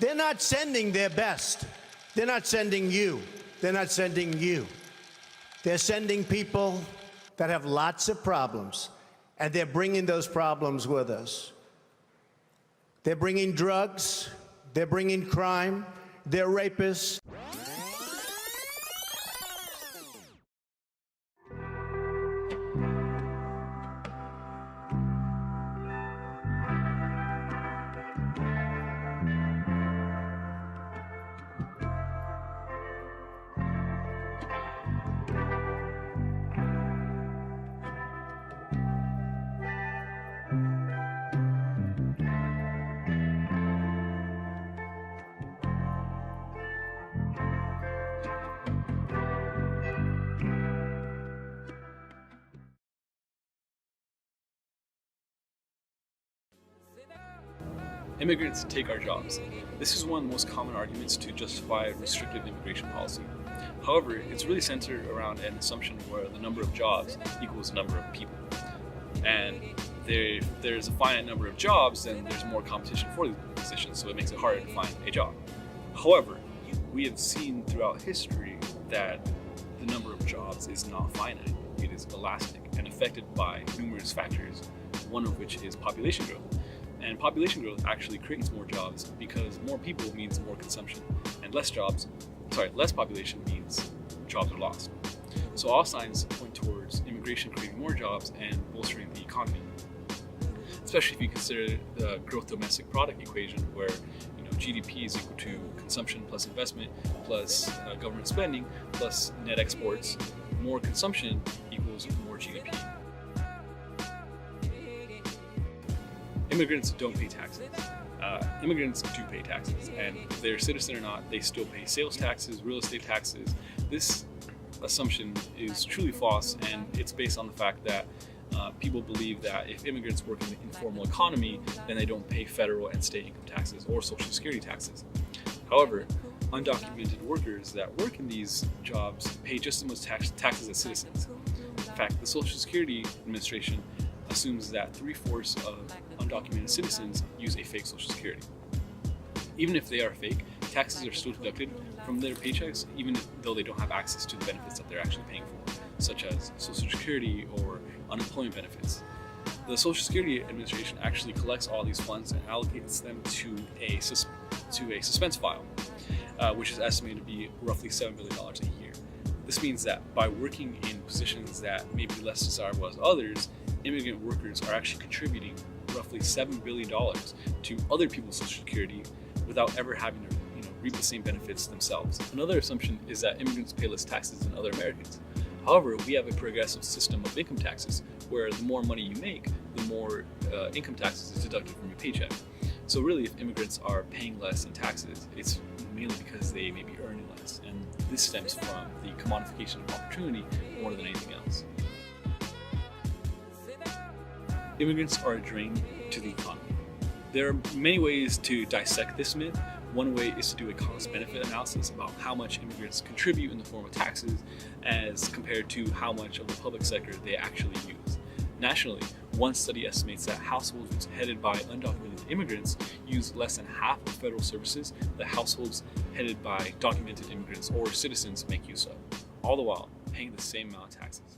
They're not sending their best. They're not sending you. They're not sending you. They're sending people that have lots of problems, and they're bringing those problems with us. They're bringing drugs, they're bringing crime, they're rapists. Immigrants take our jobs. This is one of the most common arguments to justify restrictive immigration policy. However, it's really centered around an assumption where the number of jobs equals the number of people. And if there's a finite number of jobs, then there's more competition for these positions, so it makes it harder to find a job. However, we have seen throughout history that the number of jobs is not finite. It is elastic and affected by numerous factors, one of which is population growth. And population growth actually creates more jobs because more people means more consumption, and less population means jobs are lost. So all signs point towards immigration creating more jobs and bolstering the economy. Especially if you consider the growth domestic product equation, where GDP is equal to consumption plus investment plus government spending plus net exports. More consumption equals more GDP. Immigrants don't pay taxes. Immigrants do pay taxes, and if they're a citizen or not, they still pay sales taxes, real estate taxes. This assumption is truly false, and it's based on the fact that people believe that if immigrants work in the informal economy, then they don't pay federal and state income taxes or social security taxes. However, undocumented workers that work in these jobs pay just as much taxes as citizens. In fact, the Social Security Administration assumes that 3/4 of undocumented citizens use a fake Social Security. Even if they are fake, taxes are still deducted from their paychecks, even though they don't have access to the benefits that they're actually paying for, such as Social Security or unemployment benefits. The Social Security Administration actually collects all these funds and allocates them to a suspense file, which is estimated to be roughly $7 billion a year. This means that by working in positions that may be less desirable as others, immigrant workers are actually contributing roughly $7 billion to other people's Social Security without ever having to reap the same benefits themselves. Another assumption is that immigrants pay less taxes than other Americans. However, we have a progressive system of income taxes where the more money you make, the more income taxes is deducted from your paycheck. So really, if immigrants are paying less in taxes, it's mainly because they may be earning less, and this stems from the commodification of opportunity more than anything else. Immigrants are a drain to the economy. There are many ways to dissect this myth. One way is to do a cost-benefit analysis about how much immigrants contribute in the form of taxes as compared to how much of the public sector they actually use. Nationally, one study estimates that households headed by undocumented immigrants use less than half the federal services that households headed by documented immigrants or citizens make use of, all the while paying the same amount of taxes.